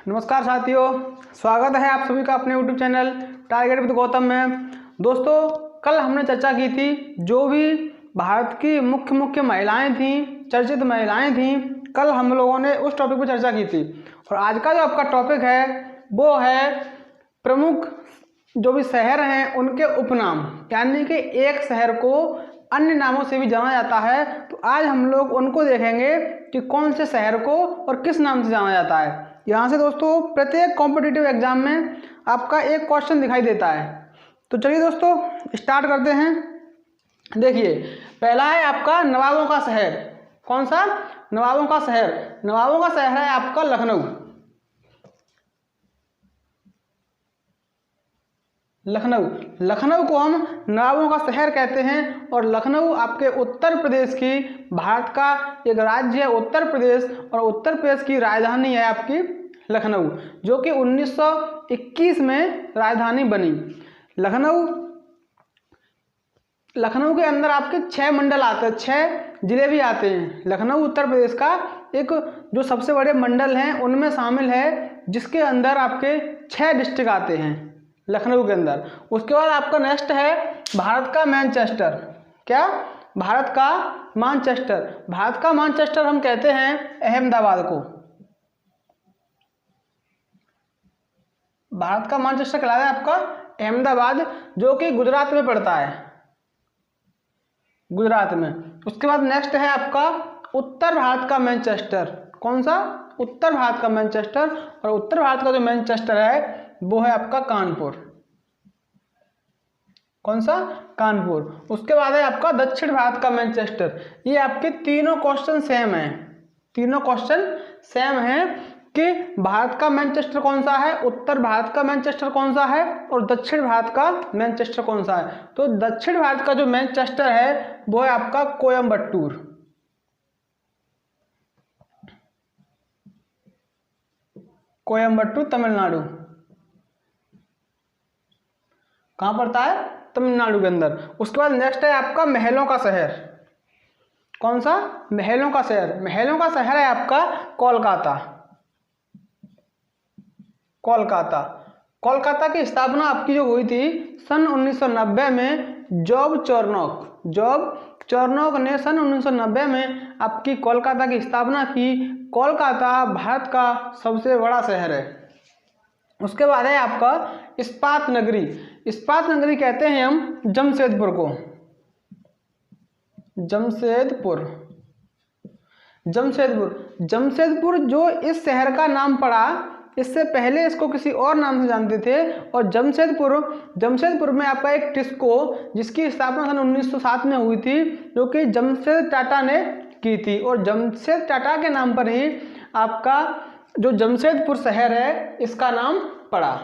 नमस्कार साथियों, स्वागत है आप सभी का अपने YouTube channel target with Gautam में। दोस्तों, कल हमने चर्चा की थी जो भी भारत की मुख्य महिलाएं थीं, चर्चित महिलाएं थीं, कल हम लोगों ने उस टॉपिक पर चर्चा की थी। और आज का जो आपका टॉपिक है वो है प्रमुख जो भी शहर हैं उनके उपनाम, यानी कि एक शहर को अन्य नामों से भी जाना जाता है। तो आज हम लोग उनको देखेंगे कि कौन से शहर को और किस नाम से जाना जाता है। यहाँ से दोस्तों प्रत्येक कॉम्पिटिटिव एग्जाम में आपका एक क्वेश्चन दिखाई देता है। तो चलिए दोस्तों स्टार्ट करते हैं। देखिए, पहला है आपका नवाबों का शहर। कौन सा? नवाबों का शहर। नवाबों का शहर है आपका लखनऊ। लखनऊ को हम नवाबों का शहर कहते हैं। और लखनऊ आपके उत्तर प्रदेश की, भारत का एक राज्य है उत्तर प्रदेश, और उत्तर प्रदेश की राजधानी है आपकी लखनऊ, जो कि 1921 में राजधानी बनी। लखनऊ के अंदर आपके 6 मंडल आते हैं, 6 जिले भी आते हैं। लखनऊ उत्तर प्रदेश का एक जो सबसे बड़े मंडल हैं उनमें शामिल है, जिसके अंदर आपके 6 डिस्ट्रिक्ट आते हैं लखनऊ के अंदर। उसके बाद आपका नेक्स्ट है भारत का मैनचेस्टर। क्या? भारत का मैनचेस्टर। भारत का मैनचेस्टर हम कहते हैं अहमदाबाद को। भारत का मैनचेस्टर कहलाता है आपका अहमदाबाद, जो कि गुजरात में पड़ता है, गुजरात में। उसके बाद नेक्स्ट है आपका उत्तर भारत का मैनचेस्टर। कौन सा? उत्तर भारत का मैनचेस्टर। और उत्तर भारत का जो मैनचेस्टर है वो है आपका कानपुर। कौन सा? कानपुर। उसके बाद है आपका दक्षिण भारत का मैनचेस्टर। ये आपके तीनों क्वेश्चन सेम हैं, तीनों क्वेश्चन सेम हैं कि भारत का मैनचेस्टर कौन सा है, उत्तर भारत का मैनचेस्टर कौन सा है, और दक्षिण भारत का मैनचेस्टर कौन सा है। तो दक्षिण भारत का जो मैनचेस्टर है वो है आपका कोयम्बटूर। कोयम्बटूर तमिलनाडु। कहाँ पड़ता है? तमिलनाडु के अंदर। उसके बाद नेक्स्ट है आपका महलों का शहर। कौन सा? महलों का शहर। महलों का शहर है आपका कोलकाता। कोलकाता की स्थापना आपकी जो हुई थी सन 1990 में जॉब चॉर्नोक ने सन 1990 में आपकी कोलकाता की स्थापना की। कोलकाता भारत का सबसे बड़ा शहर है। उसके बाद है आपका इस्पात नगरी। इस्पात नगरी कहते हैं हम जमशेदपुर को। जमशेदपुर जो इस शहर का नाम पड़ा, इससे पहले इसको किसी और नाम से जानते थे। और जमशेदपुर में आपका एक टिस्को, जिसकी स्थापना सन 1907 में हुई थी, जो कि जमशेद टाटा ने की थी। और जमशेद टाटा के नाम पर ही आपका जो जमशेदपुर शहर है इसका नाम पड़ा।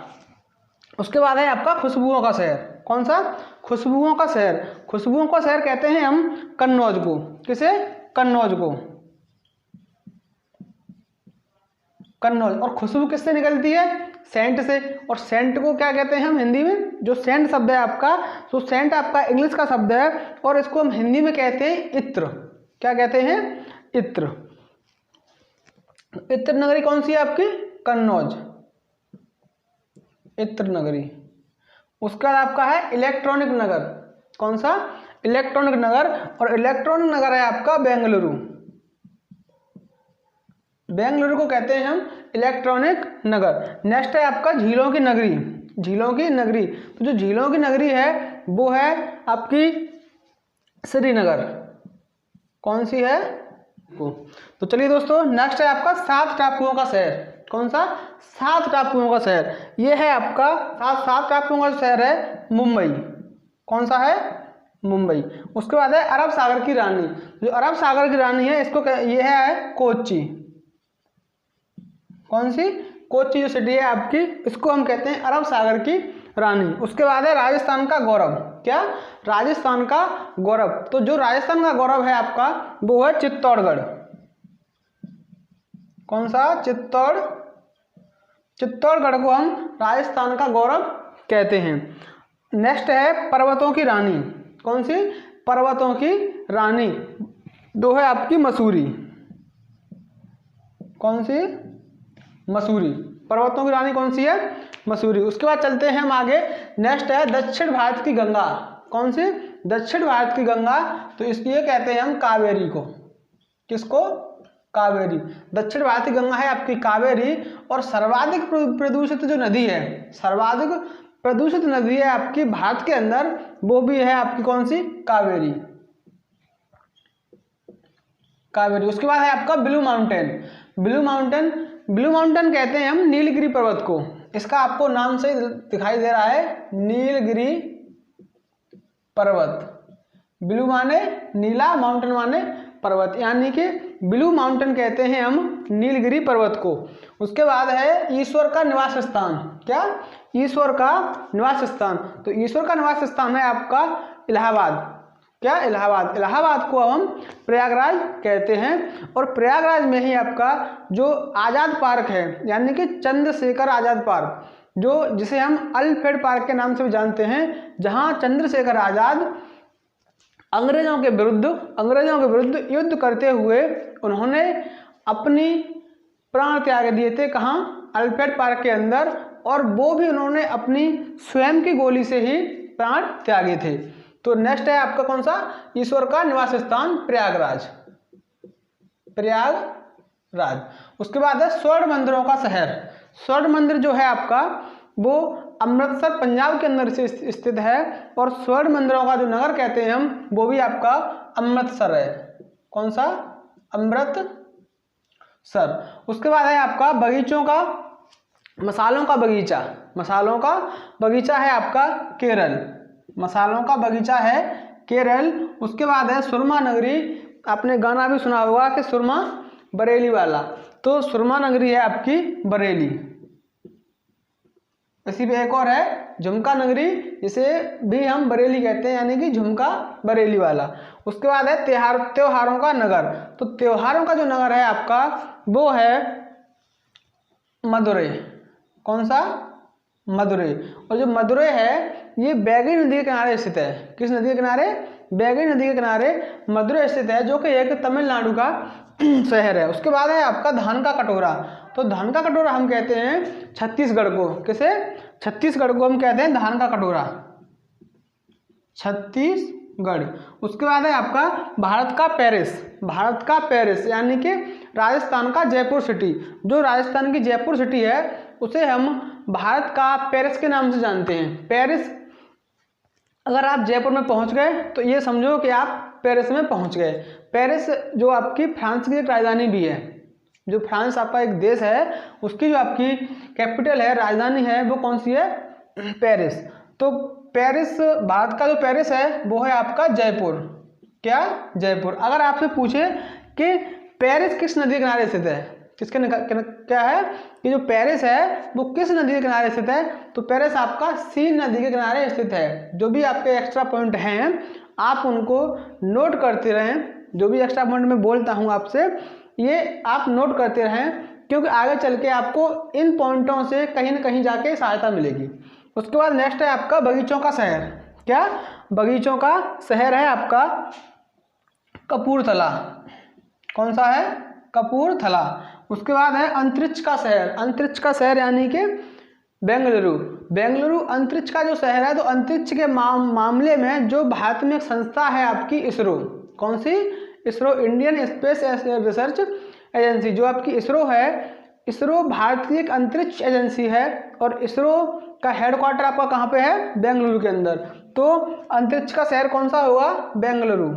उसके बाद है आपका खुशबुओं का शहर। कौन सा? खुशबुओं का शहर। खुशबुओं का शहर कहते हैं हम कन्नौज को। किसे? कन्नौज को। कन्नौज। और खुशबू किससे निकलती है? सेंट से। और सेंट को क्या कहते हैं हम हिंदी में? जो सेंट शब्द है आपका, तो सेंट आपका इंग्लिश का शब्द है, और इसको हम हिंदी में कहते हैं इत्र। क्या कहते हैं? इत्र। इत्र नगरी कौन सी है आपकी? कन्नौज, इत्र नगरी। उसके बाद आपका है इलेक्ट्रॉनिक नगर। कौन सा? इलेक्ट्रॉनिक नगर। और इलेक्ट्रॉनिक नगर है आपका बेंगलुरु। बेंगलुरु को कहते हैं हम इलेक्ट्रॉनिक नगर। नेक्स्ट है आपका झीलों की नगरी। झीलों की नगरी। तो जो झीलों की नगरी है वो है आपकी श्रीनगर। कौन सी है? तो चलिए दोस्तों, नेक्स्ट है आपका 7 टापुओं का शहर। कौन सा? 7 टापुओं का शहर। ये है आपका 7 टापुओं का शहर है मुंबई। कौन सा है? मुंबई। उसके बाद है अरब सागर की रानी। जो अरब सागर की रानी है इसको ये है कोच्चि। कौन सी? कोच्चि जो सिटी है आपकी, इसको हम कहते हैं अरब सागर की रानी। उसके बाद है राजस्थान का गौरव। क्या? राजस्थान का गौरव। तो जो राजस्थान का गौरव है आपका वो है चित्तौड़गढ़। कौन सा? चित्तौड़गढ़ को हम राजस्थान का गौरव कहते हैं। नेक्स्ट है पर्वतों की रानी। कौन सी? पर्वतों की रानी। दो है आपकी मसूरी। कौन सी? मसूरी। पर्वतों की रानी कौन सी है? मसूरी। उसके बाद चलते हैं हम आगे। नेक्स्ट है दक्षिण भारत की गंगा। कौन सी? दक्षिण भारत की गंगा। तो इसलिए कहते हैं हम कावेरी को। किसको? कावेरी। दक्षिण भारत की गंगा है आपकी कावेरी। और सर्वाधिक प्रदूषित जो नदी है, सर्वाधिक प्रदूषित नदी है आपकी भारत के अंदर, वो भी है आपकी कौन सी? कावेरी। कावेरी। उसके बाद है आपका blue mountain. Blue mountain, blue mountain कहते हैं हम नीलगिरी पर्वत को। इसका आपको नाम से दिखाई दे रहा है, नीलगिरी पर्वत। ब्लू माने नीला, माउंटेन माने पर्वत, यानी कि ब्लू माउंटेन कहते हैं हम नीलगिरी पर्वत को। उसके बाद है ईश्वर का निवास स्थान। क्या? ईश्वर का निवास स्थान। तो ईश्वर का निवास स्थान है आपका इलाहाबाद। क्या? इलाहाबाद। इलाहाबाद को हम प्रयागराज कहते हैं। और प्रयागराज में ही आपका जो आज़ाद पार्क है, यानी कि चंद्रशेखर आज़ाद पार्क, जो जिसे हम अल्फ्रेड पार्क के नाम से भी जानते हैं, जहां चंद्रशेखर आज़ाद अंग्रेजों के विरुद्ध युद्ध करते हुए उन्होंने अपनी प्राण त्याग दिए थे। कहाँ? अल्फ्रेड पार्क के अंदर। और वो भी उन्होंने अपनी स्वयं की गोली से ही प्राण त्यागे थे। तो नेक्स्ट है आपका कौन सा? ईश्वर का निवास स्थान प्रयागराज। प्रयागराज। उसके बाद है स्वर्ण मंदिरों का शहर। स्वर्ण मंदिर जो है आपका वो अमृतसर पंजाब के अंदर से स्थित है। और स्वर्ण मंदिरों का जो नगर कहते हैं हम, वो भी आपका अमृतसर है। कौन सा? अमृतसर। उसके बाद है आपका बगीचों का, मसालों का बगीचा। मसालों का बगीचा है आपका केरल। मसालों का बगीचा है केरल। उसके बाद है सुरमा नगरी। आपने गाना भी सुना होगा कि सुरमा बरेली वाला। तो सुरमा नगरी है आपकी बरेली। इसी पे एक और है झुमका नगरी, जिसे भी हम बरेली कहते हैं, यानी कि झुमका बरेली वाला। उसके बाद है त्योहारों का नगर। तो त्योहारों का जो नगर है आपका वो है मदुरै। कौन सा? मदुरै। और जो मदुरै है ये बैगई नदी के किनारे स्थित है। किस नदी के किनारे? बैगई नदी के किनारे मदुरै स्थित है, जो कि एक तमिलनाडु का शहर है। उसके बाद है आपका धान का कटोरा। तो धान का कटोरा हम कहते हैं छत्तीसगढ़ को। किसे? छत्तीसगढ़ को हम कहते हैं धान का कटोरा, छत्तीसगढ़। उसके बाद है आपका भारत का पेरिस। भारत का पेरिस यानी कि राजस्थान का जयपुर सिटी। जो राजस्थान की जयपुर सिटी है उसे हम भारत का पेरिस के नाम से जानते हैं। पेरिस, अगर आप जयपुर में पहुंच गए तो ये समझो कि आप पेरिस में पहुंच गए। पेरिस जो आपकी फ्रांस की एक राजधानी भी है। जो फ्रांस आपका एक देश है, उसकी जो आपकी कैपिटल है, राजधानी है, वो कौन सी है? पेरिस। तो पेरिस, भारत का जो पेरिस है वो है आपका जयपुर। क्या? जयपुर। अगर आपसे पूछे कि पेरिस किस नदी के किनारे स्थित है, किसके क्या है कि जो पेरिस है वो किस नदी के किनारे स्थित है, तो पेरिस आपका सीन नदी के किनारे स्थित है। जो भी आपके एक्स्ट्रा पॉइंट हैं आप उनको नोट करते रहें। जो भी एक्स्ट्रा पॉइंट मैं बोलता हूँ आपसे, ये आप नोट करते रहें, क्योंकि आगे चल के आपको इन पॉइंटों से कहीं ना कहीं जाके सहायता मिलेगी। उसके बाद नेक्स्ट है आपका बगीचों का शहर। क्या? बगीचों का शहर है आपका कपूरथला। कौन सा है? कपूरथला। उसके बाद है अंतरिक्ष का शहर। अंतरिक्ष का शहर यानी कि बेंगलुरु। बेंगलुरु अंतरिक्ष का जो शहर है। तो अंतरिक्ष के मामले में जो भारत में एक संस्था है आपकी इसरो। कौन सी? ISRO, Indian Space Research Agency. जो आपकी इसरो है, इसरो भारत की एक अंतरिक्ष एजेंसी है। और इसरो का हेडक्वार्टर आपका कहाँ पे है? बेंगलुरु के अंदर। तो अंतरिक्ष का शहर कौन सा होगा? बेंगलुरु।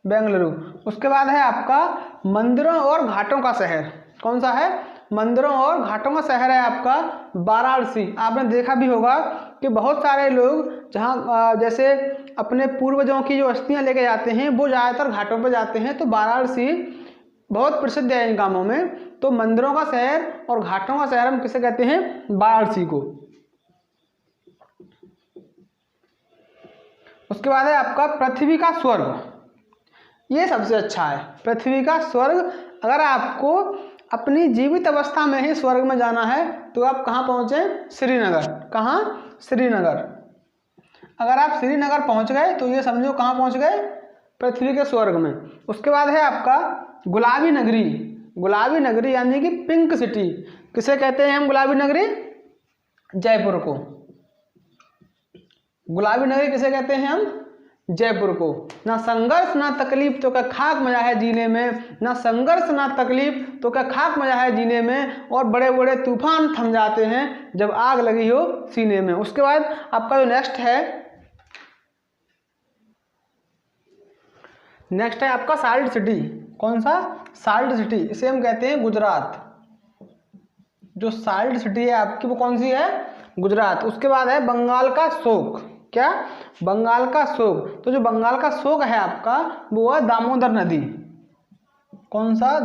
बेंगलुरु। उसके बाद है आपका मंदिरों और घाटों का शहर। कौन सा है? मंदिरों और घाटों का शहर है आपका वाराणसी। आपने देखा भी होगा कि बहुत सारे लोग जहाँ जैसे अपने पूर्वजों की जो अस्थियां लेके जाते हैं वो ज़्यादातर घाटों पर जाते हैं। तो वाराणसी बहुत प्रसिद्ध है इन कामों में। तो मंदिरों का शहर और घाटों का शहर हम किसे कहते हैं? वाराणसी को। उसके बाद है आपका पृथ्वी का स्वर्ग। ये सबसे अच्छा है, पृथ्वी का स्वर्ग। अगर आपको अपनी जीवित अवस्था में ही स्वर्ग में जाना है तो आप कहाँ पहुँचे? श्रीनगर। कहाँ? श्रीनगर। अगर आप श्रीनगर पहुँच गए तो ये समझो कहाँ पहुँच गए? पृथ्वी के स्वर्ग में। उसके बाद है आपका गुलाबी नगरी। गुलाबी नगरी यानी कि पिंक सिटी। किसे कहते हैं हम गुलाबी नगरी? जयपुर को। गुलाबी नगरी किसे कहते हैं हम? जयपुर को। ना संघर्ष ना तकलीफ तो क्या खाक मजा है जीने में, ना संघर्ष ना तकलीफ तो क्या खाक मजा है जीने में, और बड़े बड़े तूफान थम जाते हैं जब आग लगी हो सीने में। उसके बाद आपका जो नेक्स्ट है आपका साल्ट सिटी। कौन सा? Salt city. इसे हम कहते हैं गुजरात। जो साल्ट सिटी है आपकी वो कौन सी है? गुजरात। उसके बाद है बंगाल का शोक। क्या? बंगाल का शोक। तो जो बंगाल का शोक है आपका वो है दामोदर नदी। कौन सा?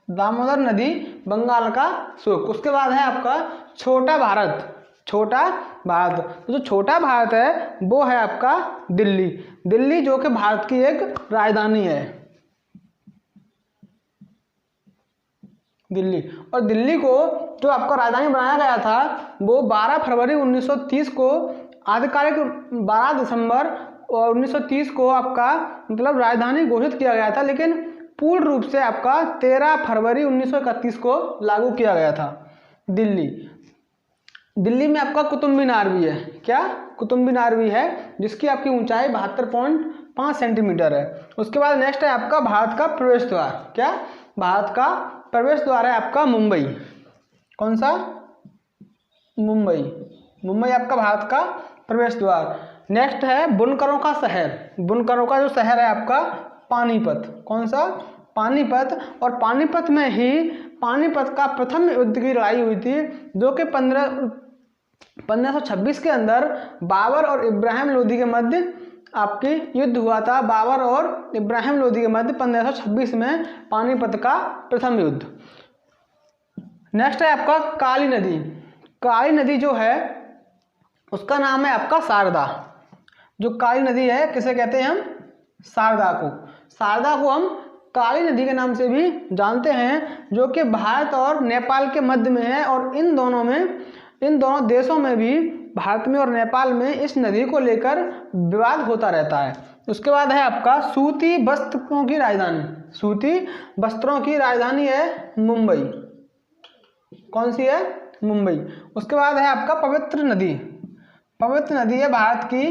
दामोदर नदी बंगाल का शोक। उसके बाद है आपका छोटा भारत। छोटा भारत। तो जो छोटा भारत है वो है आपका दिल्ली। दिल्ली जो कि भारत की एक राजधानी है। दिल्ली। और दिल्ली को जो आपका राजधानी बनाया गया था वो 12 फरवरी 1930 को, आधिकारिक 12 दिसंबर 1930 को आपका मतलब राजधानी घोषित किया गया था, लेकिन पूर्ण रूप से आपका 13 फरवरी 1931 को लागू किया गया था। दिल्ली में आपका कुतुब मीनार भी है। क्या? कुतुब मीनार भी है, जिसकी आपकी ऊंचाई 72.5 सेंटीमीटर है। उसके बाद नेक्स्ट है आपका भारत का प्रवेश द्वार। क्या? भारत का प्रवेश द्वार है आपका मुंबई। कौन सा? मुंबई। मुंबई आपका भारत का प्रवेश द्वार। नेक्स्ट है बुनकरों का शहर। बुनकरों का जो शहर है आपका पानीपत। कौन सा? पानीपत। और पानीपत में ही पानीपत का प्रथम युद्ध की लड़ाई हुई थी, जो कि 1526 के अंदर बाबर और इब्राहिम लोदी के मध्य आपकी युद्ध हुआ था। बाबर और इब्राहिम लोदी के मध्य 1526 में पानीपत का प्रथम युद्ध। नेक्स्ट है आपका काली नदी। काली नदी जो है उसका नाम है आपका शारदा। जो काली नदी है किसे कहते हैं हम? शारदा को। शारदा को हम काली नदी के नाम से भी जानते हैं, जो कि भारत और नेपाल के मध्य में है। और इन दोनों देशों में भी, भारत में और नेपाल में, इस नदी को लेकर विवाद होता रहता है। उसके बाद है आपका सूती वस्त्रों की राजधानी। सूती वस्त्रों की राजधानी है मुंबई। कौन सी है? मुंबई। उसके बाद है आपका पवित्र नदी। पवित्र नदी है भारत की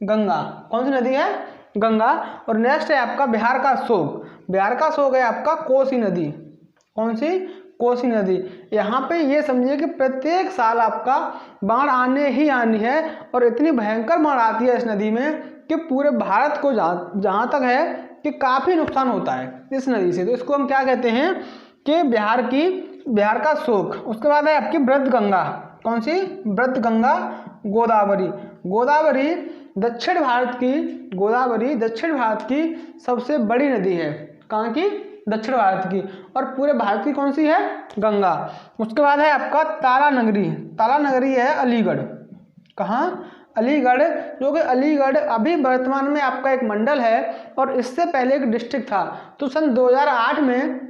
गंगा। कौन सी नदी है? गंगा। और नेक्स्ट है आपका बिहार का शोक। बिहार का शोक है आपका कोसी नदी। कौन सी? कोसी नदी। यहाँ पे ये समझिए कि प्रत्येक साल आपका बाढ़ आने ही आनी है, और इतनी भयंकर बाढ़ आती है इस नदी में कि पूरे भारत को जहाँ तक है कि काफ़ी नुकसान होता है इस नदी से। तो इसको हम क्या कहते हैं कि बिहार का शोक। उसके बाद है आपकी ब्रज गंगा। कौन सी? ब्रज गंगा। गोदावरी। गोदावरी दक्षिण भारत की सबसे बड़ी नदी है। कहाँ की? दक्षिण भारत की। और पूरे भारत की कौन सी है? गंगा। उसके बाद है आपका तारा नगरी। तारा नगरी है अलीगढ़। कहाँ? अलीगढ़। जो कि अलीगढ़ अभी वर्तमान में आपका एक मंडल है, और इससे पहले एक डिस्ट्रिक्ट था। तो सन 2008 में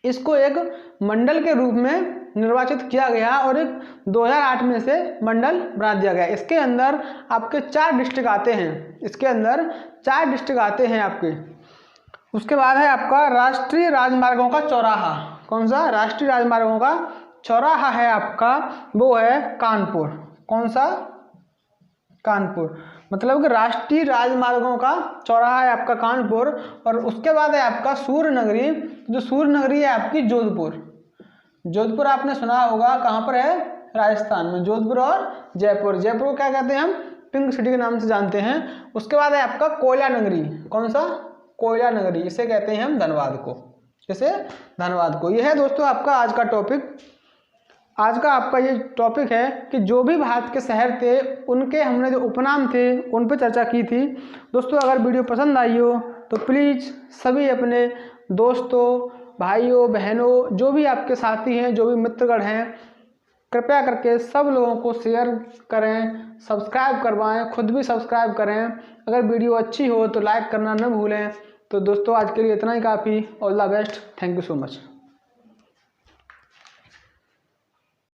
इसको एक मंडल के रूप में निर्वाचित किया गया, और एक 2008 में से मंडल बना दिया गया। इसके अंदर आपके 4 डिस्ट्रिक्ट आते हैं। आपके। उसके बाद है आपका राष्ट्रीय राजमार्गों का चौराहा। कौन सा? राष्ट्रीय राजमार्गों का चौराहा है आपका वो है कानपुर। कौन सा? कानपुर। मतलब कि राष्ट्रीय राजमार्गों का चौराहा है आपका कानपुर। और उसके बाद है आपका सूर्य नगरी। जो सूर्य नगरी है आपकी जोधपुर। जोधपुर आपने सुना होगा, कहाँ पर है? राजस्थान में। जोधपुर और जयपुर। जयपुर को क्या कहते हैं हम? पिंक सिटी के नाम से जानते हैं। उसके बाद है आपका कोयला नगरी। कौन सा? कोयला नगरी। इसे कहते हैं हम धनबाद को। इसे धनबाद को। यह है दोस्तों आपका आज का टॉपिक। आज का आपका ये टॉपिक है कि जो भी भारत के शहर थे उनके हमने जो उपनाम थे उन पर चर्चा की थी। दोस्तों अगर वीडियो पसंद आई हो तो प्लीज़ सभी अपने दोस्तों, भाइयों, बहनों, जो भी आपके साथी हैं, जो भी मित्रगण हैं, कृपया करके सब लोगों को शेयर करें, सब्सक्राइब करवाएं, खुद भी सब्सक्राइब करें। अगर वीडियो अच्छी हो तो लाइक करना न भूलें। तो दोस्तों आज के लिए इतना ही काफ़ी। All the best. Thank you so much.